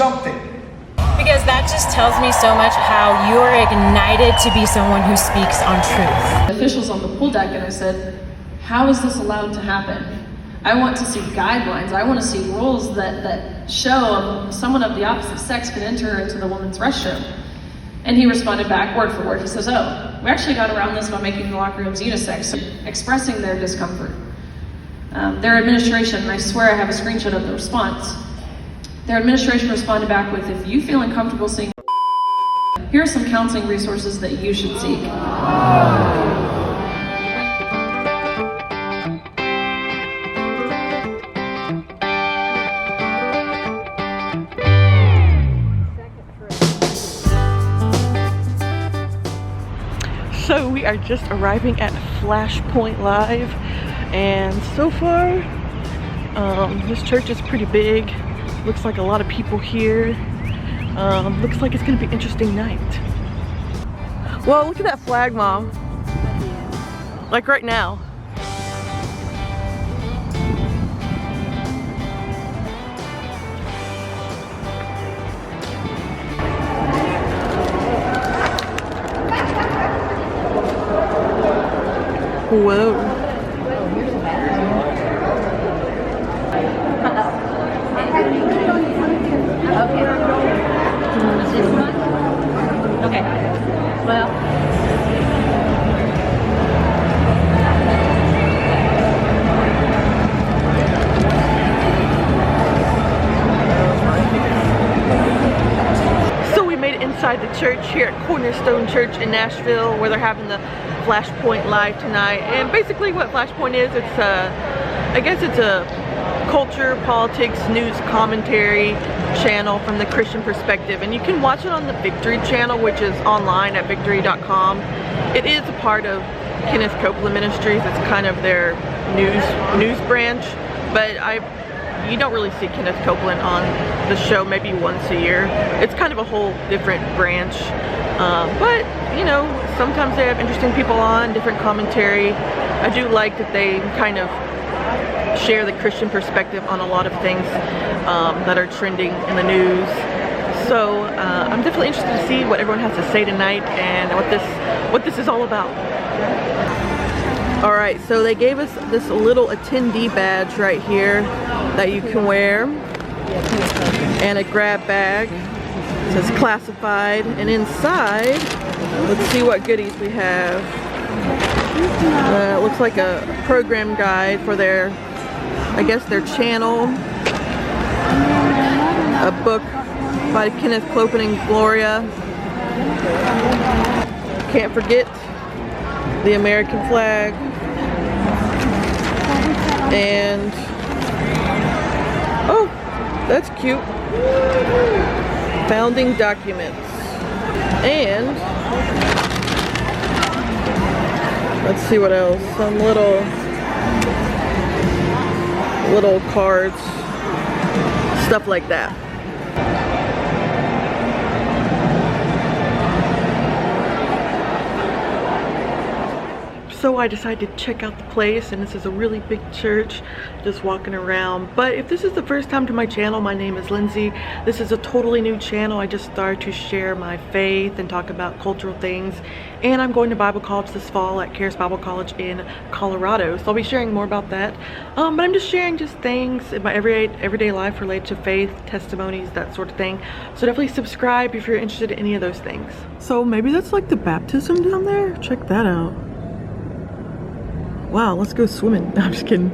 something. Because that just tells me so much how you're ignited to be someone who speaks on truth. Officials on the pool deck, and I said, how is this allowed to happen? I want to see guidelines. I want to see rules that show someone of the opposite sex can enter into the women's restroom. And he responded back word for word. He says, oh, we actually got around this by making the locker rooms unisex, expressing their discomfort. Their administration, and I swear I have a screenshot of the response, their administration responded back with, if you feel uncomfortable seeing, here are some counseling resources that you should seek. So we are just arriving at Flashpoint Live, and so far this church is pretty big. Looks like a lot of people here. Looks like it's gonna be an interesting night. Well, look at that flag, Mom. Like right now. Whoa. Okay. Well. So we made it inside the church here at Cornerstone Church in Nashville, where they're having the Flashpoint Live tonight. And basically what Flashpoint is, it's I guess it's a culture, politics, news commentary channel from the Christian perspective, and you can watch it on the Victory channel, which is online at victory.com. It is a part of Kenneth Copeland Ministries. It's kind of their news branch, but you don't really see Kenneth Copeland on the show maybe once a year. It's kind of a whole different branch, but you know, sometimes they have interesting people on, different commentary. I do like that they kind of share the Christian perspective on a lot of things that are trending in the news. So I'm definitely interested to see what everyone has to say tonight and what this is all about. All right, so they gave us this little attendee badge right here that you can wear, and a grab bag. It says classified, and inside, let's see what goodies we have. It looks like a program guide for their, I guess, their channel. A book by Kenneth Copeland and Gloria. Can't forget the American flag. And, oh, that's cute. Founding documents. And, let's see what else. Some little cards, stuff like that. So I decided to check out the place, and this is a really big church, just walking around. But if this is the first time to my channel, my name is Lindsay. This is a totally new channel. I just started to share my faith and talk about cultural things. And I'm going to Bible college this fall at Charis Bible College in Colorado. So I'll be sharing more about that. But I'm just sharing just things in my everyday life related to faith, testimonies, that sort of thing. So definitely subscribe if you're interested in any of those things. So maybe that's like the baptism down there? Check that out. Wow, let's go swimming. No, I'm just kidding.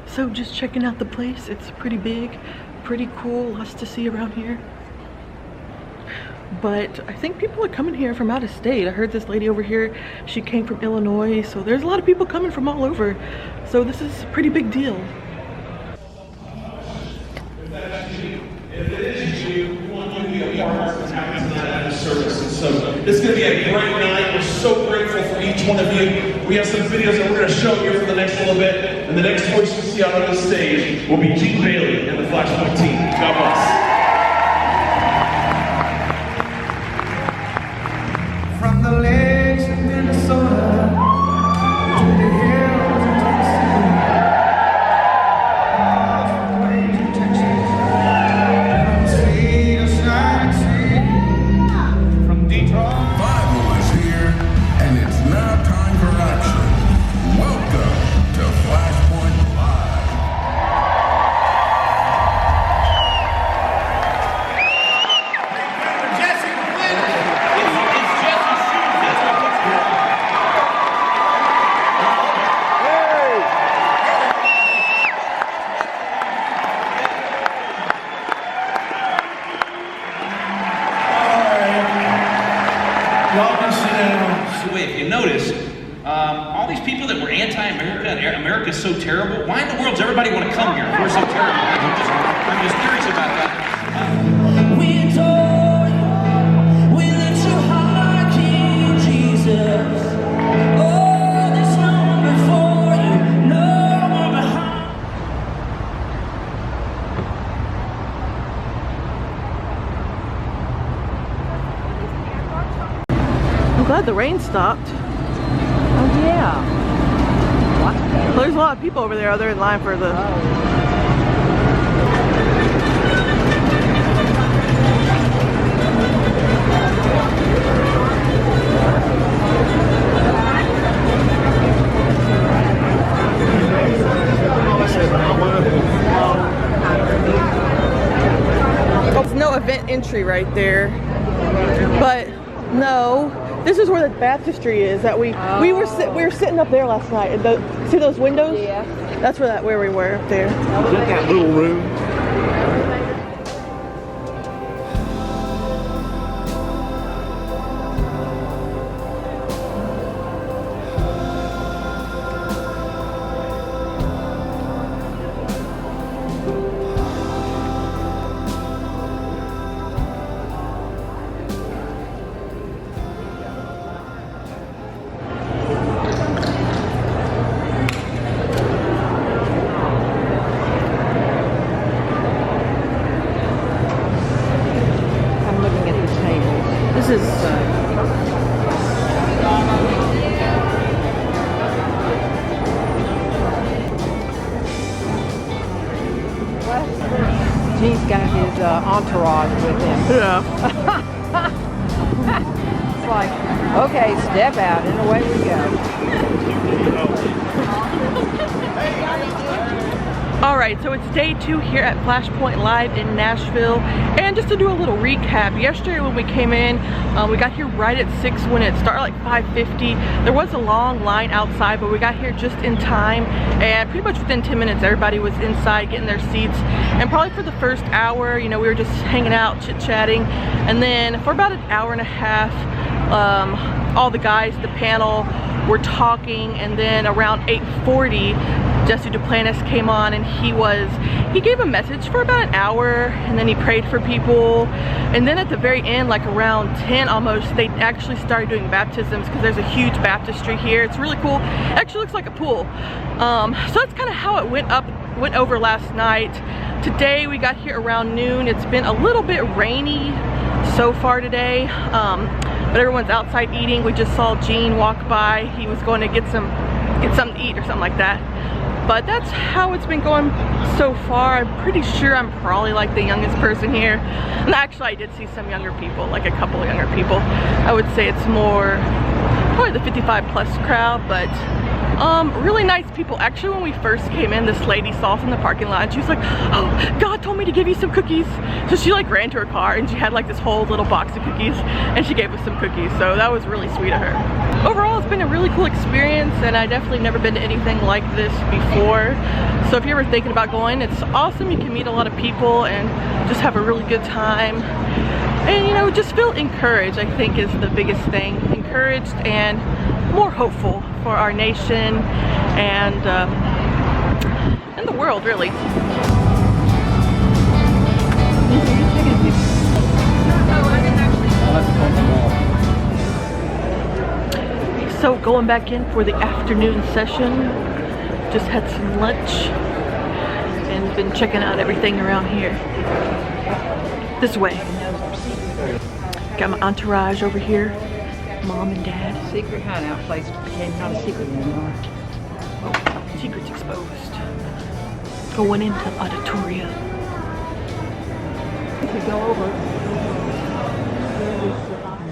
So just checking out the place. It's pretty big, pretty cool, lots to see around here. But I think people are coming here from out of state. I heard this lady over here, she came from Illinois, so there's a lot of people coming from all over. So this is a pretty big deal. If it is you, we want you to be a part of what's happening tonight at the service. And so this is going to be a great night. We're so grateful for each one of you. We have some videos that we're going to show you for the next little bit. And the next voice you see out on the stage will be Gene Bailey and the Flashpoint team. God bless. From the lakes of Minnesota to the hills of Tennessee, all these people that were anti-America and America's so terrible, why in the world does everybody want to come here if we're so terrible? I'm just curious about that. We adore you, we lift you high, King Jesus. Oh, there's no one before you, no one behind. I'm glad the rain stopped. Oh yeah. Well, there's a lot of people over there. They're in line for the. There's no event entry right there, but no. This is where the baptistry is. That we were sitting up there last night. See those windows? Yeah. That's where we were up there. Is that little room? This is Gene's got his entourage with him. yeah. It's like, okay, step out, and away we go. Alright, so it's day 2 here at Flashpoint Live in Nashville, and just to do a little recap, yesterday when we came in, we got here right at 6 when it started, like 5:50. There was a long line outside, but we got here just in time, and pretty much within 10 minutes everybody was inside getting their seats. And probably for the first hour, you know, we were just hanging out, chit-chatting, and then for about an hour and a half, all the guys, the panel, were talking, and then around 8:40 Jesse Duplantis came on, and he gave a message for about an hour, and then he prayed for people, and then at the very end, like around 10 almost, they actually started doing baptisms because there's a huge baptistry here. It's really cool. It actually looks like a pool. So that's kind of how it went over last night. Today we got here around noon. It's been a little bit rainy so far today, but everyone's outside eating. We just saw Gene walk by. He was going to get something to eat or something like that. But that's how it's been going so far. I'm pretty sure I'm probably like the youngest person here. And actually I did see some younger people, like a couple of younger people. I would say it's more probably the 55 plus crowd, but really nice people. Actually, when we first came in, this lady saw us in the parking lot, and she was like, "Oh, God told me to give you some cookies." So she like ran to her car, and she had like this whole little box of cookies, and she gave us some cookies. So that was really sweet of her. Overall, it's been a really cool experience, and I definitely never been to anything like this before. So if you're ever thinking about going, it's awesome. You can meet a lot of people and just have a really good time. And, you know, just feel encouraged, I think, is the biggest thing. Encouraged and more hopeful for our nation and the world, really. So going back in for the afternoon session, just had some lunch and been checking out everything around here. This way. Got my entourage over here, mom and dad. Secret hideout place became not a secret anymore. Oh, secrets exposed. Going into the auditorium. We could go over.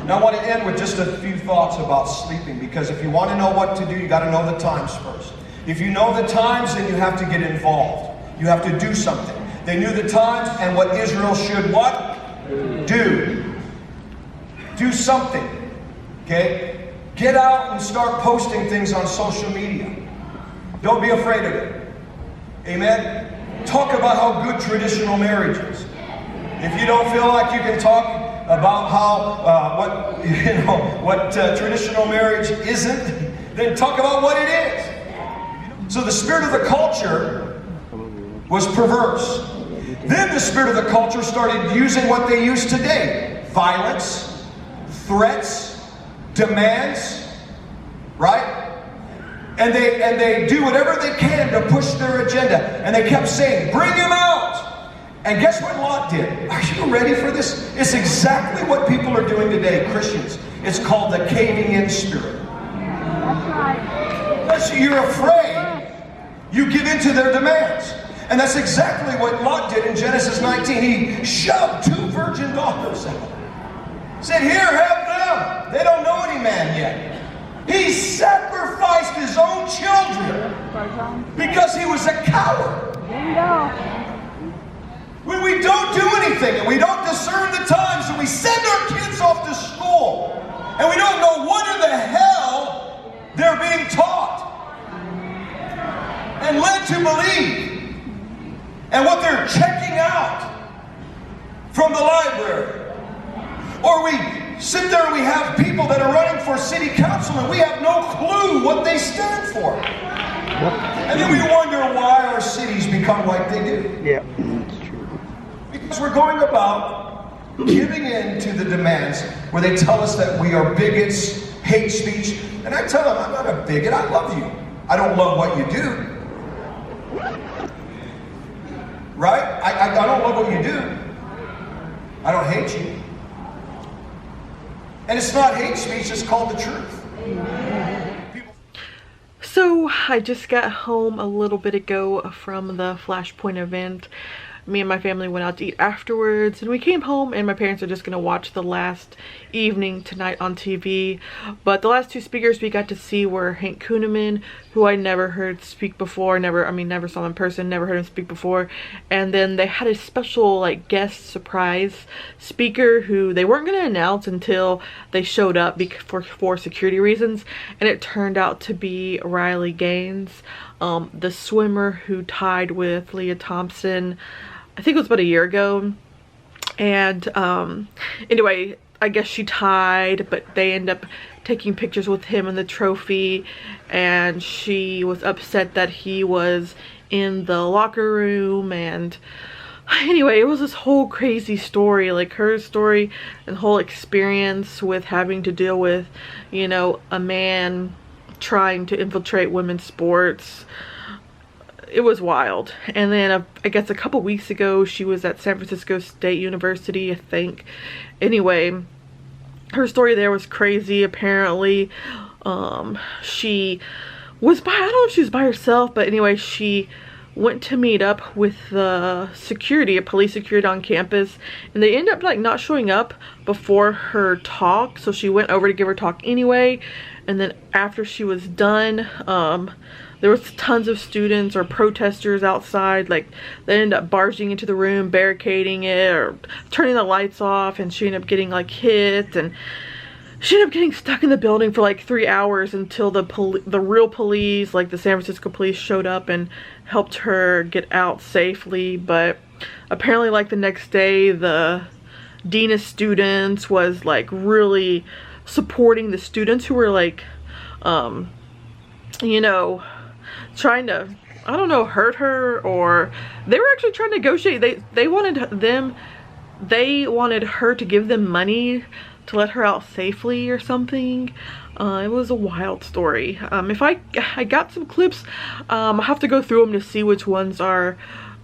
Now I want to end with just a few thoughts about sleeping, because if you want to know what to do, you got to know the times first. If you know the times, then you have to get involved. You have to do something. They knew the times and what Israel should what? Do. Do something. Okay? Get out and start posting things on social media. Don't be afraid of it. Amen? Talk about how good traditional marriage is. If you don't feel like you can talk about how, what traditional marriage isn't, then talk about what it is. So the spirit of the culture was perverse. Then the spirit of the culture started using what they use today. Violence, threats, demands, right? And they do whatever they can to push their agenda. And they kept saying, bring him out. And guess what Lot did? Are you ready for this? It's exactly what people are doing today, Christians. It's called the caving in spirit. Because you're afraid, you give in to their demands. And that's exactly what Lot did in Genesis 19. He shoved 2 virgin daughters out. Said, here, have them. They don't know any man yet. He sacrificed his own children because he was a coward. When we don't do anything and we don't discern the times and we send our kids off to school and we don't know what in the hell they're being taught and led to believe and what they're checking out from the library. Or we sit there and we have people that are running for city council and we have no clue what they stand for. And then we wonder why our cities become like they do. Yeah, that's true. Because we're going about giving in to the demands where they tell us that we are bigots, hate speech. And I tell them, I'm not a bigot, I love you. I don't love what you do. Right? I don't love what you do. I don't hate you. And it's not hate speech, it's called the truth. So I just got home a little bit ago from the Flashpoint event. Me and my family went out to eat afterwards, and we came home and my parents are just gonna watch the last evening tonight on TV. But the last 2 speakers we got to see were Hank Kunneman, who I never heard speak before, never saw him in person, never heard him speak before. And then they had a special like guest surprise speaker who they weren't gonna announce until they showed up for security reasons, and it turned out to be Riley Gaines, the swimmer who tied with Leah Thompson, I think it was about a year ago. And anyway, I guess she tied, but they end up taking pictures with him and the trophy, and she was upset that he was in the locker room. And anyway, it was this whole crazy story, like her story and whole experience with having to deal with, you know, a man trying to infiltrate women's sports. It was wild. And then I guess a couple weeks ago she was at San Francisco State University, I think. Anyway, her story there was crazy. Apparently she was I don't know if she was by herself, but anyway, she went to meet up with the security, police security on campus, and they ended up like not showing up before her talk, so she went over to give her talk anyway. And then after she was done, there was tons of students or protesters outside. Like, they ended up barging into the room, barricading it, or turning the lights off, and she ended up getting like hit, and she ended up getting stuck in the building for like 3 hours until the real police, like the San Francisco police, showed up and helped her get out safely. But apparently, like the next day, the dean of students was like really supporting the students who were like, you know, trying to, I don't know, hurt her, or they were actually trying to negotiate. They wanted her to give them money to let her out safely or something. It was a wild story. If I got some clips, I'll have to go through them to see which ones are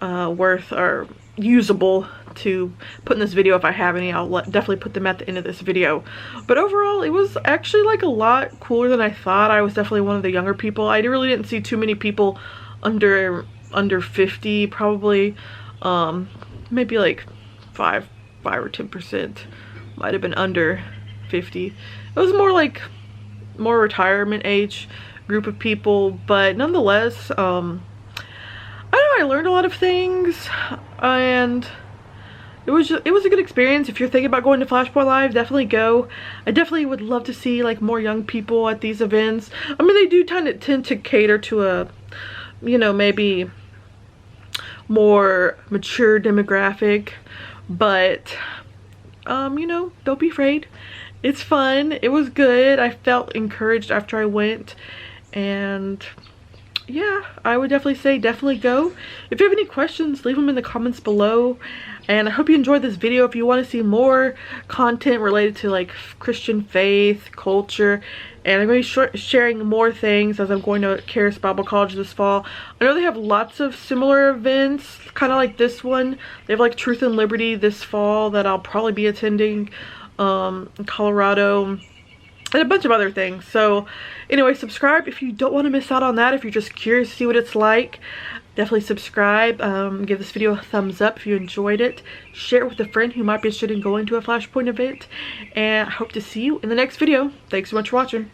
worth or usable to put in this video. If I have any, I'll definitely put them at the end of this video. But overall, it was actually like a lot cooler than I thought. I was definitely one of the younger people. I really didn't see too many people under 50, probably. Maybe like 5 or 10% might have been under 50. It was more like more retirement age group of people, but nonetheless, I don't know, I learned a lot of things, and it was a good experience. If you're thinking about going to Flashpoint Live, definitely go. I definitely would love to see like more young people at these events. I mean, they do tend to cater to a, you know, maybe more mature demographic, but you know, don't be afraid. It's fun. It was good. I felt encouraged after I went, And yeah, I would definitely say definitely go. If you have any questions, leave them in the comments below. And I hope you enjoyed this video. If you want to see more content related to like Christian faith, culture, and I'm going to be sharing more things as I'm going to Charis Bible College this fall. I know they have lots of similar events, kind of like this one. They have like Truth and Liberty this fall that I'll probably be attending in Colorado, and a bunch of other things. So anyway, subscribe if you don't want to miss out on that. If you're just curious to see what it's like, definitely subscribe. Give this video a thumbs up if you enjoyed it. Share it with a friend who might be interested in going to a Flashpoint event. And I hope to see you in the next video. Thanks so much for watching.